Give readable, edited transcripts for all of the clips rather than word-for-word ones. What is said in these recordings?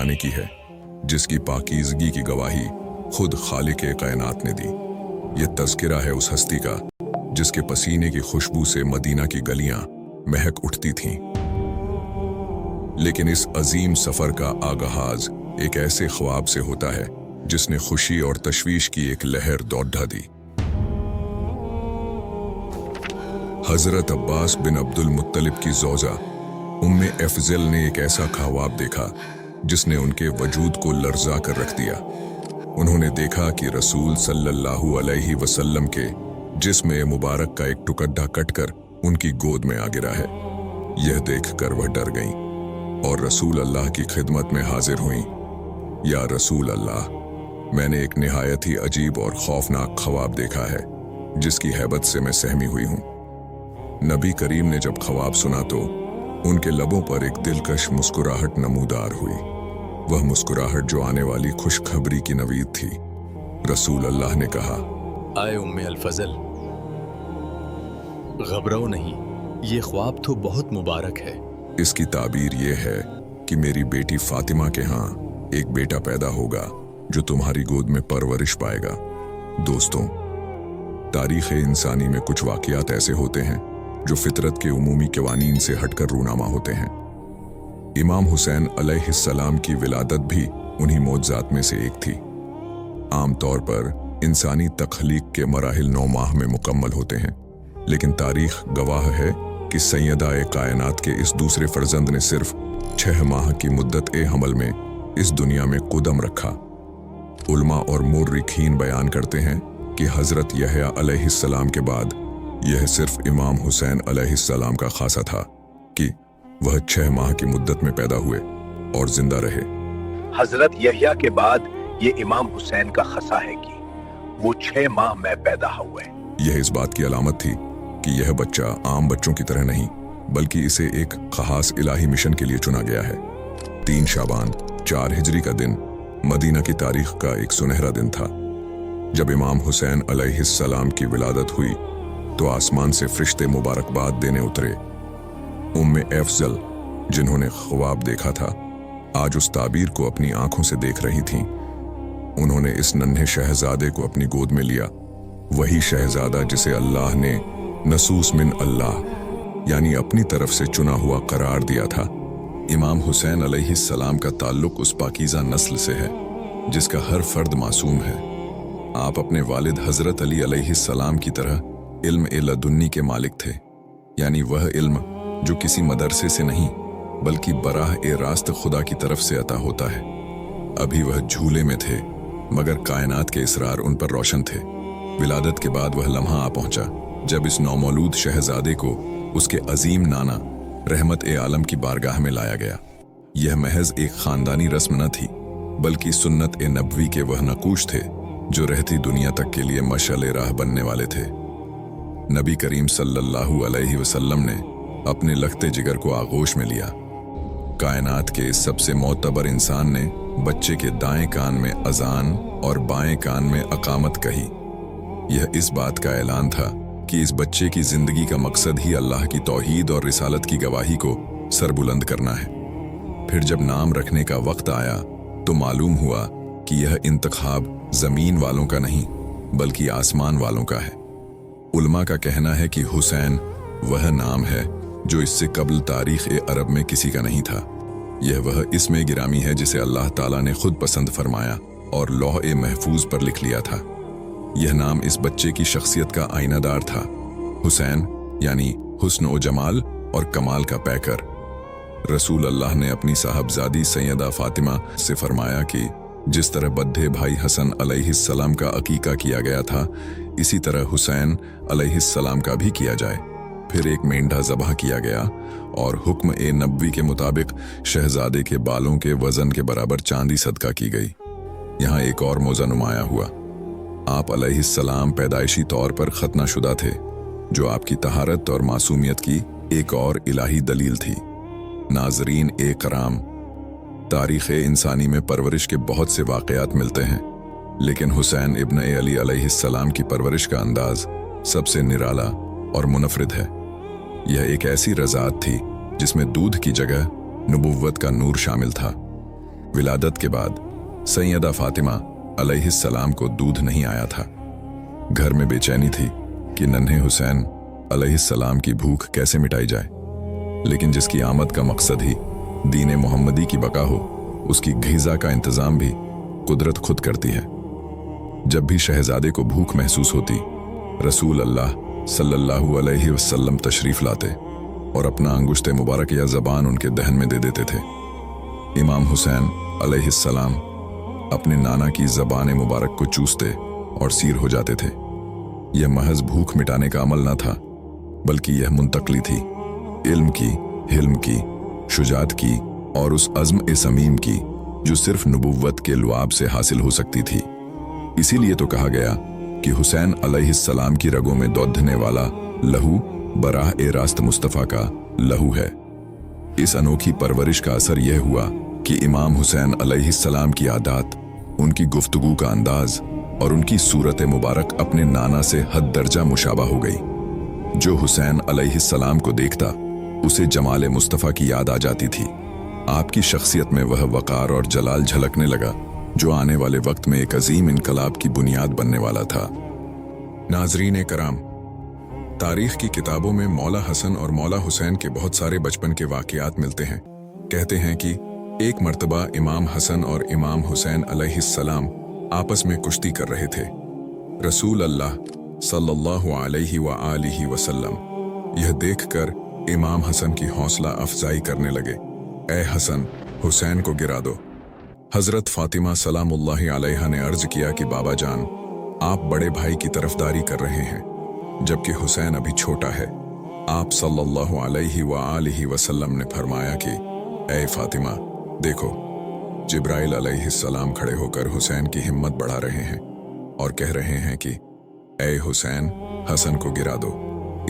ज़माने की है, जिसकी पाकीज़गी की गवाही खुद खालिक़े कायनात ने दी। ये तज़किरा है उस हस्ती का जिसके पसीने की खुशबू से मदीना की गलियां महक उठती थीं। लेकिन इस अजीम सफ़र का आगाज़ एक ऐसे ख्वाब से होता है जिसने खुशी और तशवीश की एक लहर दौड़ा दी। हज़रत अब्बास बिन अब्दुल मुत्तलिब की ज़ौजा उम्मे अफ़ज़ल ने एक ऐसा ख्वाब देखा जिसने उनके वजूद को लर्ज़ा कर रख दिया। उन्होंने देखा कि रसूल सल्लल्लाहु अलैहि वसल्लम के जिस्म मुबारक का एक टुकड़ा कटकर उनकी गोद में आ गिरा है। यह देखकर वह डर गईं और रसूल अल्लाह की खिदमत में हाजिर हुईं। या रसूल अल्लाह, मैंने एक निहायत ही अजीब और खौफनाक ख्वाब देखा है जिसकी हैबत से मैं सहमी हुई हूँ। नबी करीम ने जब ख्वाब सुना तो उनके लबों पर एक दिलकश मुस्कुराहट नमूदार हुई। वह मुस्कुराहट जो आने वाली खुशखबरी की नवीद थी। रसूल अल्लाह ने कहा, आए उम्मे अल-फज़ल, घबराओ नहीं, ये ख्वाब तो बहुत मुबारक है। इसकी ताबीर ये है कि मेरी बेटी फातिमा के यहाँ एक बेटा पैदा होगा जो तुम्हारी गोद में परवरिश पाएगा। दोस्तों, तारीख़ इंसानी में कुछ वाक़यात ऐसे होते हैं जो फितरत के उमूमी क़वानीन से हटकर रूनामा होते हैं। इमाम हुसैन अलैहिस्सलाम की विलादत भी उन्हीं मौजज़ात में से एक थी। आम तौर पर इंसानी तख्लीक के मराहिल 9 माह में मुकम्मल होते हैं, लेकिन तारीख़ गवाह है कि सैयदा-ए कायनात के इस दूसरे फर्जंद ने सिर्फ 6 माह की मुद्दत-ए-हमल में इस दुनिया में कदम रखा। उलमा और मुर्रिखीन बयान करते हैं कि हज़रत यहया अलैहिस्सलाम के बाद यह सिर्फ इमाम हुसैन अलैहिस्सलाम का खासा था कि वह 6 माह की मुद्दत में पैदा हुए और जिंदा रहे। हजरत यहया के बाद ये इमाम हुसैन का खसा है कि वो 6 माह में पैदा हुए। यह इस बात की अलामत थी कि यह बच्चा आम बच्चों की तरह नहीं, बल्कि इसे एक खास इलाही मिशन के लिए चुना गया है। 3 शाबान 4 हिजरी का दिन मदीना की तारीख का एक सुनहरा दिन था। जब इमाम हुसैन अलैहिस्सलाम की विलादत हुई तो आसमान से फरिश्ते मुबारकबाद देने उतरे। उम्मे अफ़ज़ल, जिन्होंने ख्वाब देखा था, आज उस ताबीर को अपनी आंखों से देख रही थीं। उन्होंने इस नन्हे शहजादे को अपनी गोद में लिया, वही शहजादा जिसे अल्लाह ने नसूस मिन अल्लाह यानी अपनी तरफ से चुना हुआ करार दिया था। इमाम हुसैन अलैहिस्सलाम का ताल्लुक उस पाकीज़ा नस्ल से है जिसका हर फर्द मासूम है। आप अपने वालिद हज़रत अली अलैहिस्सलाम की तरह इल्म ए लदुन्नी के मालिक थे, यानी वह इल्म जो किसी मदरसे से नहीं बल्कि बराह ए रास्त खुदा की तरफ से अता होता है। अभी वह झूले में थे मगर कायनात के इसरार उन पर रोशन थे। विलादत के बाद वह लम्हा आ पहुंचा जब इस नौमौलूद शहजादे को उसके अजीम नाना रहमत ए आलम की बारगाह में लाया गया। यह महज एक खानदानी रस्म न थी बल्कि सुन्नत ए नबवी के वह नकूश थे जो रहती दुनिया तक के लिए मशाल राह बनने वाले थे। नबी करीम सल्लल्लाहु अलैहि वसल्लम ने अपने लखते जिगर को आगोश में लिया। कायनात के इस सबसे मोतबर इंसान ने बच्चे के दाएं कान में अजान और बाएं कान में अकामत कही। यह इस बात का ऐलान था कि इस बच्चे की जिंदगी का मकसद ही अल्लाह की तौहीद और रिसालत की गवाही को सरबुलंद करना है। फिर जब नाम रखने का वक्त आया तो मालूम हुआ कि यह इंतखाब जमीन वालों का नहीं बल्कि आसमान वालों का है। उलमा का कहना है कि हुसैन वह नाम है जो इससे कबल तारीख ए अरब में किसी का नहीं था। यह वह इसमें गिरामी है जिसे अल्लाह ताला ने खुद पसंद फरमाया और लौह ए महफूज पर लिख लिया था। यह नाम इस बच्चे की शख्सियत का आईनादार था। हुसैन यानी हुस्न और जमाल और कमाल का पैकर। रसूल अल्लाह ने अपनी साहबजादी सैयदा फातिमा से फरमाया कि जिस तरह बद्दे भाई हसन अलैहिस्सलाम का अकीका किया गया था, इसी तरह हुसैन अलैहिस्सलाम का भी किया जाए। फिर एक मेंढा ज़बह किया गया और हुक्म ए नबवी के मुताबिक शहजादे के बालों के वजन के बराबर चांदी सदका की गई। यहाँ एक और मौज़ा नुमाया हुआ। आप अलैहिस्सलाम पैदाइशी तौर पर खतनाशुदा थे, जो आपकी तहारत और मासूमियत की एक और इलाही दलील थी। नाजरीन ए कराम, तारीख़ इंसानी में परवरिश के बहुत से वाक़यात मिलते हैं, लेकिन हुसैन इब्न अली अलैहिस्सलाम की परवरिश का अंदाज सबसे निराला और मुनफरिद है। यह एक ऐसी रज़ात थी जिसमें दूध की जगह नबुव्वत का नूर शामिल था। विलादत के बाद सैयदा फातिमा अलैहिस्सलाम को दूध नहीं आया था। घर में बेचैनी थी कि नन्हे हुसैन अलैहिस्सलाम की भूख कैसे मिटाई जाए। लेकिन जिसकी आमद का मकसद ही दीन मोहम्मदी की बका हो, उसकी ग़िज़ा का इंतज़ाम भी कुदरत खुद करती है। जब भी शहजादे को भूख महसूस होती, रसूल अल्लाह सल्लल्लाहु अलैहि वसल्लम तशरीफ़ लाते और अपना अंगुश्ते मुबारक या ज़बान उनके दहन में दे देते थे। इमाम हुसैन अलैहिस्सलाम अपने नाना की ज़बान मुबारक को चूसते और सीर हो जाते थे। यह महज भूख मिटाने का अमल न था, बल्कि यह मुंतकली थी, इल्म की, हिल्म की, शुजात की और उस अज़्म ए समीम की जो सिर्फ नबुव्वत के लुआब से हासिल हो सकती थी। इसीलिए तो कहा गया कि हुसैन अलैहिस्सलाम की रगों में दौड़ने वाला लहू बराह ए रास्त मुस्तफ़ा का लहू है। इस अनोखी परवरिश का असर यह हुआ कि इमाम हुसैन अलैहिस्सलाम की आदत, उनकी गुफ्तगू का अंदाज और उनकी सूरत मुबारक अपने नाना से हद दर्जा मुशाबा हो गई। जो हुसैन अलैहिस्सलाम को देखता, उसे जमाल मुस्तफ़ा की याद आ जाती थी। आपकी शख्सियत में वह वक़ार और जलाल झलकने लगा जो आने वाले वक्त में एक अजीम इनकलाब की बुनियाद बनने वाला था। नाज़रीन कराम, तारीख की किताबों में मौला हसन और मौला हुसैन के बहुत सारे बचपन के वाक़यात मिलते हैं। कहते हैं कि एक मर्तबा इमाम हसन और इमाम हुसैन अलैहिस्सलाम आपस में कुश्ती कर रहे थे। रसूल अल्लाह सल्लल्लाहु अलैहि व आलिहि वसल्लम यह देखकर इमाम हसन की हौसला अफजाई करने लगे। ए हसन, हुसैन को गिरा दो। हज़रत फ़ातिमा सलामुल्लाहि अलैहा ने अर्ज किया कि बाबा जान, आप बड़े भाई की तरफदारी कर रहे हैं, जबकि हुसैन अभी छोटा है। आप सल्लल्लाहु अलैहि व आलिहि वसल्लम ने फरमाया कि ए फ़ातिमा, देखो, जिब्राइल अलैहिस्सलाम खड़े होकर हुसैन की हिम्मत बढ़ा रहे हैं और कह रहे हैं कि ए हुसैन, हसन को गिरा दो,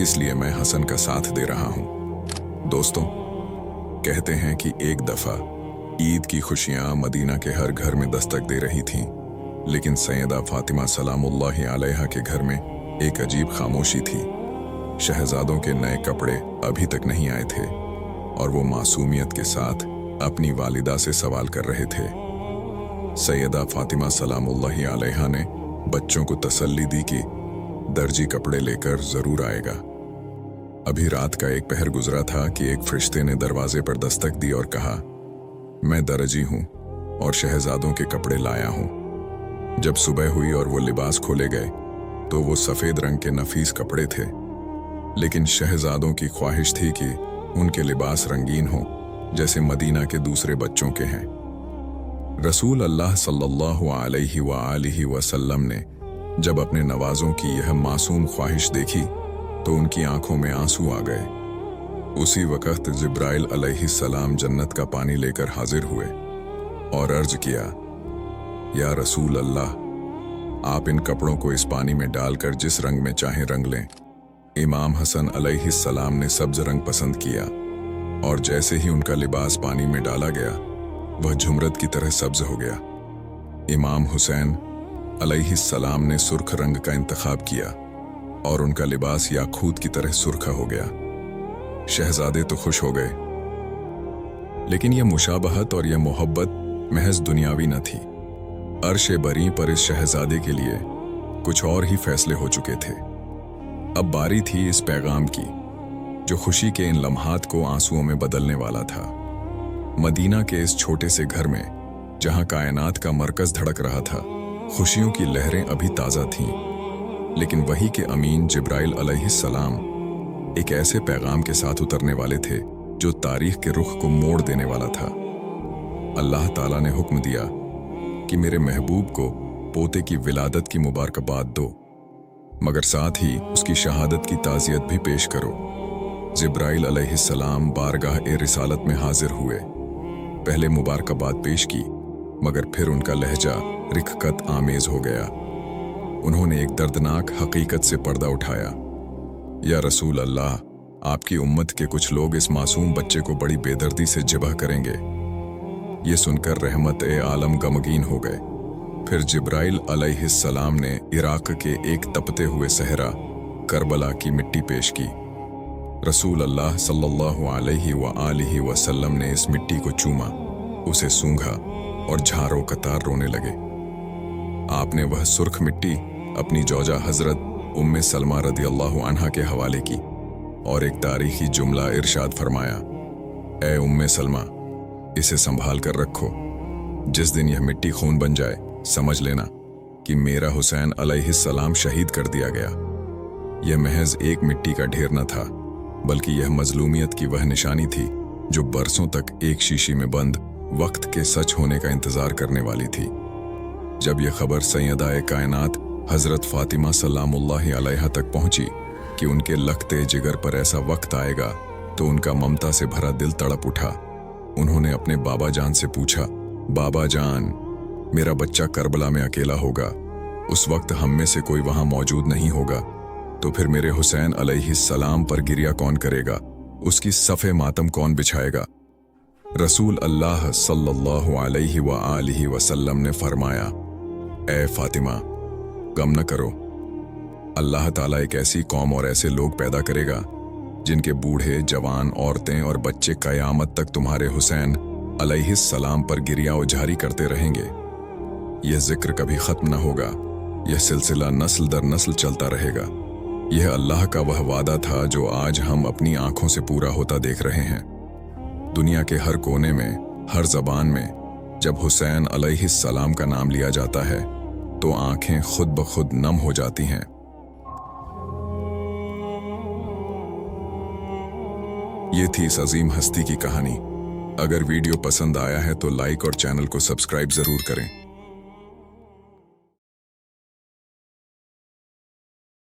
इसलिए मैं हसन का साथ दे रहा हूं। दोस्तों, कहते हैं कि एक दफ़ा ईद की खुशियां मदीना के हर घर में दस्तक दे रही थीं, लेकिन सैयदा फातिमा सलामुल्लाहि अलैहा के घर में एक अजीब खामोशी थी। शहजादों के नए कपड़े अभी तक नहीं आए थे और वो मासूमियत के साथ अपनी वालिदा से सवाल कर रहे थे। सैयदा फातिमा सलामुल्लाहि अलैहा ने बच्चों को तसल्ली दी कि दर्जी कपड़े लेकर जरूर आएगा। अभी रात का एक पहर गुजरा था कि एक फरिश्ते ने दरवाजे पर दस्तक दी और कहा, मैं दर्जी हूं और शहजादों के कपड़े लाया हूं। जब सुबह हुई और वो लिबास खोले गए तो वो सफेद रंग के नफीस कपड़े थे, लेकिन शहजादों की ख्वाहिश थी कि उनके लिबास रंगीन हों जैसे मदीना के दूसरे बच्चों के हैं। रसूल अल्लाह सल्लल्लाहु अलैहि व आलिहि वसल्लम ने जब अपने नवाजों की यह मासूम ख्वाहिश देखी तो उनकी आंखों में आंसू आ गए। उसी वक्त जिब्राइल अलैहिस्सलाम जन्नत का पानी लेकर हाजिर हुए और अर्ज किया, या रसूल अल्लाह, आप इन कपड़ों को इस पानी में डालकर जिस रंग में चाहें रंग लें। इमाम हसन अलैहिस्सलाम ने सब्ज रंग पसंद किया और जैसे ही उनका लिबास पानी में डाला गया, वह झुमरद की तरह सब्ज हो गया। इमाम हुसैन अलैहिस्सलाम ने सुर्ख रंग का इंतखाब किया और उनका लिबास याकूत की तरह सुर्खा हो गया। शहजादे तो खुश हो गए, लेकिन यह मुशाबहत और यह मोहब्बत महज दुनियावी न थी। अर्श बरी पर इस शहजादे के लिए कुछ और ही फैसले हो चुके थे। अब बारी थी इस पैगाम की जो खुशी के इन लम्हात को आंसुओं में बदलने वाला था। मदीना के इस छोटे से घर में, जहां कायनात का मरकज धड़क रहा था, खुशियों की लहरें अभी ताज़ा थीं, लेकिन वही के अमीन जिब्राइल अलैहिस्सलाम एक ऐसे पैगाम के साथ उतरने वाले थे जो तारीख के रुख को मोड़ देने वाला था। अल्लाह ताला ने हुक्म दिया कि मेरे महबूब को पोते की विलादत की मुबारकबाद दो, मगर साथ ही उसकी शहादत की ताज़ियत भी पेश करो। जिब्राइल अलैहिस्सलाम बारगाह ए रिसालत में हाजिर हुए। पहले मुबारकबाद पेश की, मगर फिर उनका लहजा रिक्कत आमेज हो गया। उन्होंने एक दर्दनाक हकीकत से पर्दा उठाया। या रसूल अल्लाह, आपकी उम्मत के कुछ लोग इस मासूम बच्चे को बड़ी बेदर्दी से ज़िबह करेंगे। ये सुनकर रहमत ए आलम गमगीन हो गए। फिर जिब्राइल अलैहिस्सलाम ने इराक के एक तपते हुए सहरा करबला की मिट्टी पेश की। रसूल अल्लाह सल्लल्लाहु अलैहि व आलिहि वसल्लम ने इस मिट्टी को चूमा, उसे सूंघा और झारों कतार रोने लगे। आपने वह सुर्ख मिट्टी अपनी जौजा हजरत उम्मे सलमा रदी अल्लाह अन्हा के हवाले की और एक तारीखी जुमला इरशाद फरमाया, ए उम्मे सलमा, इसे संभाल कर रखो। जिस दिन यह मिट्टी खून बन जाए, समझ लेना कि मेरा हुसैन अलैहिस्सलाम शहीद कर दिया गया। यह महज एक मिट्टी का ढेर न था, बल्कि यह मजलूमियत की वह निशानी थी जो बरसों तक एक शीशी में बंद वक्त के सच होने का इंतजार करने वाली थी। जब यह खबर सैयदा-ए कायनात हजरत फातिमा सलामुल्लाहि अलैहा तक पहुंची कि उनके लखते जिगर पर ऐसा वक्त आएगा, तो उनका ममता से भरा दिल तड़प उठा। उन्होंने अपने बाबा जान से पूछा, बाबा जान, मेरा बच्चा करबला में अकेला होगा, उस वक्त हम में से कोई वहां मौजूद नहीं होगा, तो फिर मेरे हुसैन अलैहिस्सलाम पर गिरिया कौन करेगा, उसकी सफ़े मातम कौन बिछाएगा? रसूल अल्लाह सल्लल्लाहु अलैहि व आलिहि वसल्लम ने फरमाया, ए फातिमा, गम न करो, अल्लाह ताला एक ऐसी कौम और ऐसे लोग पैदा करेगा जिनके बूढ़े, जवान, औरतें और बच्चे कयामत तक तुम्हारे हुसैन अलैहिस्सलाम पर गिरिया उजारी करते रहेंगे। यह जिक्र कभी खत्म न होगा, यह सिलसिला नस्ल दर नस्ल चलता रहेगा। यह अल्लाह का वह वादा था जो आज हम अपनी आंखों से पूरा होता देख रहे हैं। दुनिया के हर कोने में, हर जबान में जब हुसैन अलैहिस्सलाम का नाम लिया जाता है तो आंखें खुद ब खुद नम हो जाती हैं। ये थी इस अजीम हस्ती की कहानी। अगर वीडियो पसंद आया है तो लाइक और चैनल को सब्सक्राइब जरूर करें।